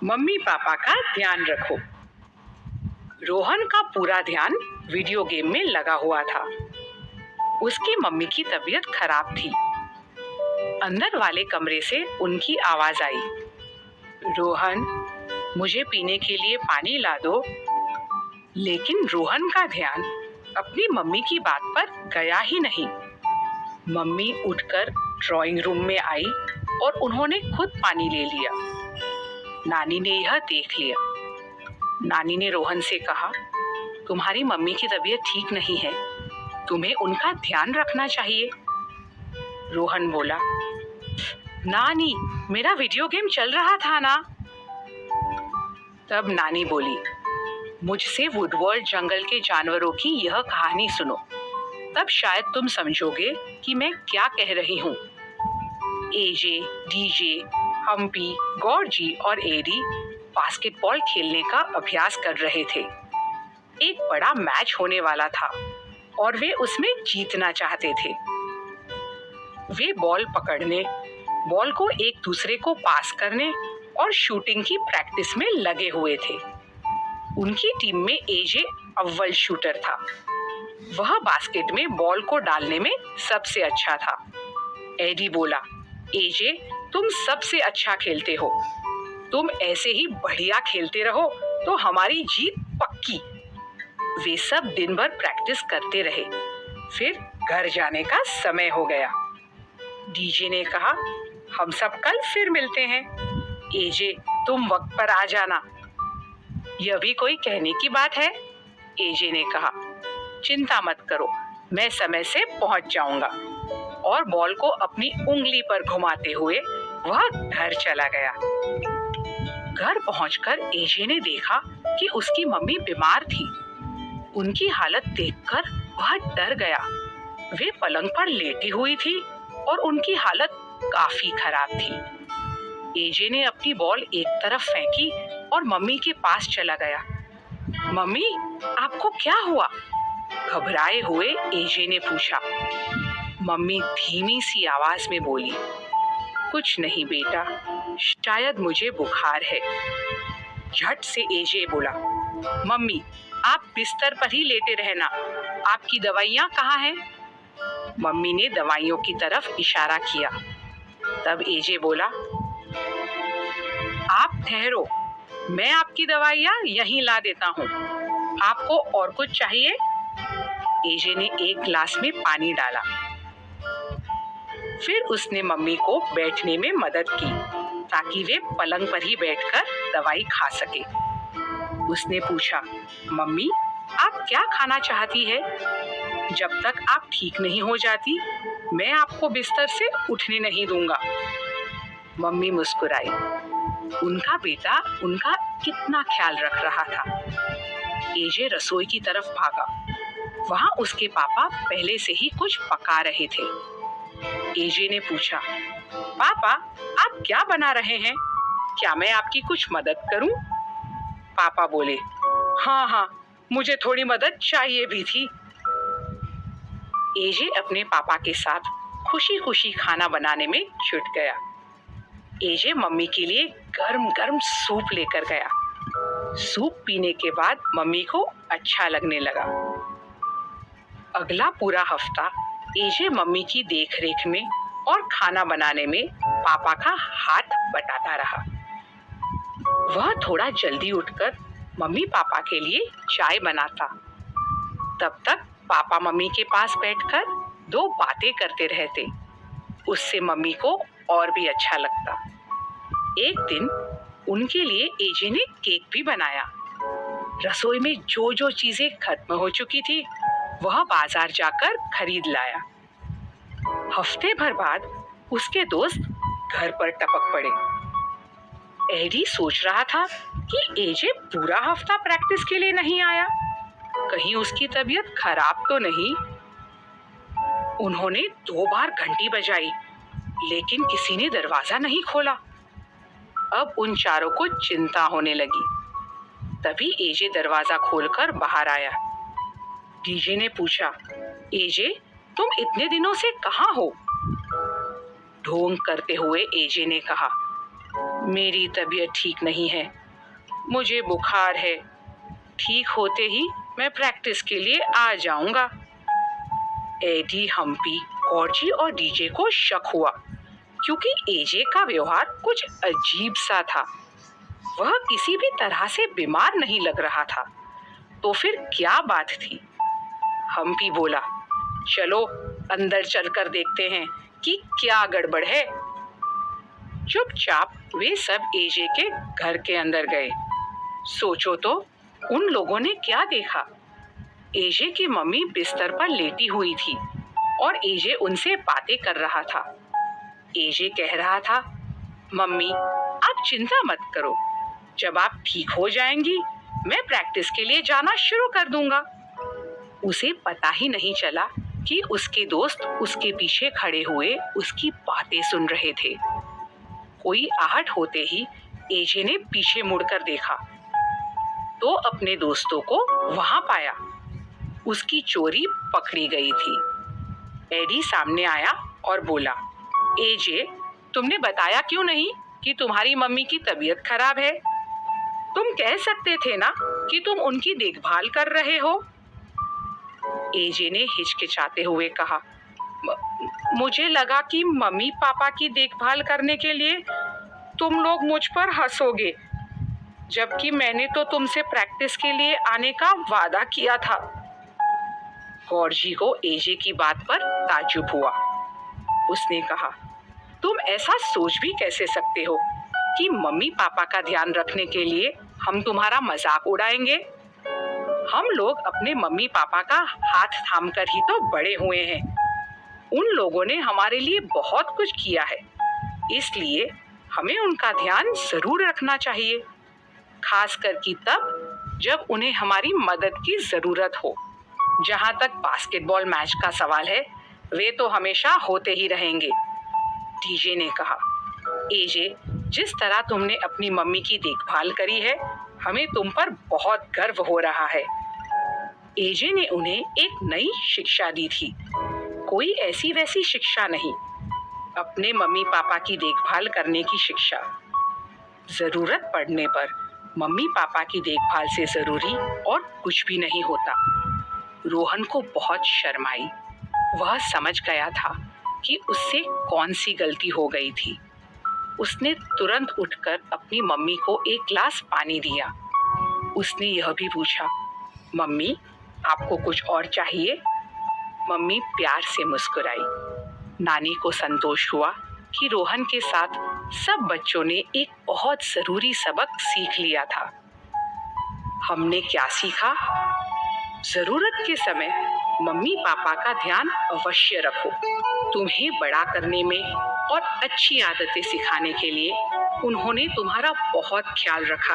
Mummy papa का ध्यान रखो। रोहन का पूरा ध्यान वीडियो गेम में लगा हुआ था। उसकी मम्मी की तबीयत खराब थी। अंदर वाले कमरे से उनकी आवाज आई, रोहन, मुझे पीने के लिए पानी ला दो। लेकिन रोहन का ध्यान अपनी मम्मी की बात पर गया ही नहीं। मम्मी उठकर ड्राइंग रूम में आई और उन्होंने खुद पानी ले लिया। नानी ने यह देख लिया। नानी ने रोहन से कहा, तुम्हारी मम्मी की तबीयत ठीक नहीं है, तुम्हें उनका ध्यान रखना चाहिए। रोहन बोला, नानी, मेरा वीडियो गेम चल रहा था ना। तब नानी बोली, मुझसे वुडवर्ल्ड जंगल के जानवरों की यह कहानी सुनो, तब शायद तुम समझोगे कि मैं क्या कह रही हूँ। एजे, डीजे, हम्पी, गॉर्जी और एडी बास्केटबॉल खेलने का अभ्यास कर रहे थे। एक बड़ा मैच होने वाला था और वे उसमें जीतना चाहते थे। वे बॉल पकड़ने, बॉल को एक दूसरे को पास करने और शूटिंग की प्रैक्टिस में लगे हुए थे। उनकी टीम में एजे अव्वल शूटर था। वह बास्केट में बॉल को डालने में सबसे अच्छा था। एडी बोला, एजे, तुम सबसे अच्छा खेलते हो, तुम ऐसे ही बढ़िया खेलते रहो तो हमारी जीत पक्की। वे सब दिन भर प्रैक्टिस करते रहे। फिर घर जाने का समय हो गया। डीजे ने कहा, हम सब कल फिर मिलते हैं। एजे, तुम वक्त पर आ जाना। यह भी कोई कहने की बात है, एजे ने कहा। चिंता मत करो, मैं समय से पहुंच जाऊंगा। और बॉल को अपनी उंगली पर घुमाते हुए वह घर चला गया। घर पहुंचकर एजे ने देखा कि उसकी मम्मी बीमार थी। उनकी हालत देखकर वह डर गया। वे पलंग पर लेटी हुई थी और उनकी हालत काफी खराब थी। एजे ने अपनी बॉल एक तरफ फेंकी और मम्मी के पास चला गया। मम्मी, आपको क्या हुआ? घबराए हुए एजे ने पूछा। मम्मी धीमी सी आवाज में बोली, कुछ नहीं बेटा, शायद मुझे बुखार है। झट से एजे बोला, मम्मी, आप बिस्तर पर ही लेटे रहना, आपकी दवाइयाँ कहाँ हैं? मम्मी ने दवाइयों की तरफ इशारा किया। तब एजे बोला, आप ठहरो, मैं आपकी दवाइयाँ यहीं ला देता हूँ। आपको और कुछ चाहिए? एजे ने एक गिलास में पानी डाला। फिर उसने मम्मी को बैठने में मदद की ताकि वे पलंग पर ही बैठकर दवाई खा सके। उसने पूछा, मम्मी, आप क्या खाना चाहती है? जब तक आप ठीक नहीं हो जाती, मैं आपको बिस्तर से उठने नहीं दूंगा। मम्मी मुस्कुराई। उनका बेटा उनका कितना ख्याल रख रहा था। एजे रसोई की तरफ भागा। वहां उसके पापा पहले से ही कुछ पका रहे थे। एजे ने पूछा, पापा, आप क्या बना रहे हैं? क्या मैं आपकी कुछ मदद करूं? पापा बोले, हाँ, मुझे थोड़ी मदद चाहिए भी थी। एजे अपने पापा के साथ खुशी खुशी खाना बनाने में जुट गया। एजे मम्मी के लिए गर्म गर्म सूप लेकर गया। सूप पीने के बाद मम्मी को अच्छा लगने लगा। अगला पूरा हफ्ता एजे मम्मी की देखरेख में और खाना बनाने में पापा का हाथ बटाता रहा। वह थोड़ा जल्दी उठकर मम्मी पापा के लिए चाय बनाता। तब तक पापा मम्मी के पास बैठकर दो बातें करते रहते। उससे मम्मी को और भी अच्छा लगता। एक दिन उनके लिए एजे ने केक भी बनाया। रसोई में जो जो चीजें खत्म हो चुकी थी, वह बाजार जाकर खरीद लाया। हफ्ते भर बाद उसके दोस्त घर पर टपक पड़े। एडी सोच रहा था कि एजे पूरा हफ्ता प्रैक्टिस के लिए नहीं आया, कहीं उसकी तबीयत खराब तो नहीं। उन्होंने 2 बार घंटी बजाई, लेकिन किसी ने दरवाजा नहीं खोला। अब उन चारों को चिंता होने लगी। तभी एजे दरवाजा खोलकर बाहर आया। डीजे ने पूछा, एजे, तुम इतने दिनों से कहाँ हो? ढोंग करते हुए एजे ने कहा, मेरी तबीयत ठीक नहीं है, मुझे बुखार है, ठीक होते ही मैं प्रैक्टिस के लिए आ जाऊंगा। एडी, हम्पी, गॉर्जी और डीजे को शक हुआ क्योंकि एजे का व्यवहार कुछ अजीब सा था। वह किसी भी तरह से बीमार नहीं लग रहा था। तो फिर क्या बात थी? हम्पी बोला, चलो अंदर चलकर देखते हैं कि क्या गड़बड़ है। चुपचाप वे सब एजे के घर के अंदर गए। सोचो तो, उन लोगों ने क्या देखा? एजे की मम्मी बिस्तर पर लेटी हुई थी और एजे उनसे बातें कर रहा था। एजे कह रहा था, मम्मी आप चिंता मत करो, जब आप ठीक हो जाएंगी मैं प्रैक्टिस के लिए जाना शुरू कर दूंगा। उसे पता ही नहीं चला कि उसके दोस्त उसके पीछे खड़े हुए उसकी बातें सुन रहे थे। कोई आहट होते ही एजे ने पीछे मुड़कर देखा तो अपने दोस्तों को वहां पाया। उसकी चोरी पकड़ी गई थी। एडी सामने आया और बोला, एजे, तुमने बताया क्यों नहीं कि तुम्हारी मम्मी की तबीयत खराब है? तुम कह सकते थे ना कि तुम उनकी देखभाल कर रहे हो। एजे ने हिचकिचाते हुए कहा, मुझे लगा कि मम्मी पापा की देखभाल करने के लिए तुम लोग मुझ पर हंसोगे, जबकि मैंने तो तुमसे प्रैक्टिस के लिए आने का वादा किया था। गॉर्जी को एजे की बात पर ताज्जुब हुआ। उसने कहा, तुम ऐसा सोच भी कैसे सकते हो कि मम्मी पापा का ध्यान रखने के लिए हम तुम्हारा मजाक उड़ाएंगे? हम लोग अपने मम्मी पापा का हाथ थामकर ही तो बड़े हुए हैं। उन लोगों ने हमारे लिए बहुत कुछ किया है, इसलिए हमें उनका ध्यान जरूर रखना चाहिए, खासकर कि तब जब उन्हें हमारी मदद की जरूरत हो। जहां तक बास्केटबॉल मैच का सवाल है, वे तो हमेशा होते ही रहेंगे। डीजे ने कहा, एजे, जिस तरह तुमने अपनी मम्मी की देखभाल करी है, हमें तुम पर बहुत गर्व हो रहा है। एजे ने उन्हें एक नई शिक्षा दी थी। कोई ऐसी वैसी शिक्षा नहीं, अपने मम्मी पापा की देखभाल करने की शिक्षा। जरूरत पड़ने पर मम्मी पापा की देखभाल से जरूरी और कुछ भी नहीं होता। रोहन को बहुत शर्म आई। वह समझ गया था कि उससे कौन सी गलती हो गई थी। उसने तुरंत उठकर अपनी मम्मी को एक गिलास पानी दिया। उसने यह भी पूछा, मम्मी आपको कुछ और चाहिए? मम्मी प्यार से मुस्कुराई। नानी को संतोष हुआ कि रोहन के साथ सब बच्चों ने एक बहुत जरूरी सबक सीख लिया था। हमने क्या सीखा? जरूरत के समय मम्मी पापा का ध्यान अवश्य रखो। तुम्हें बड़ा करने में और अच्छी आदतें सिखाने के लिए उन्होंने तुम्हारा बहुत ख्याल रखा।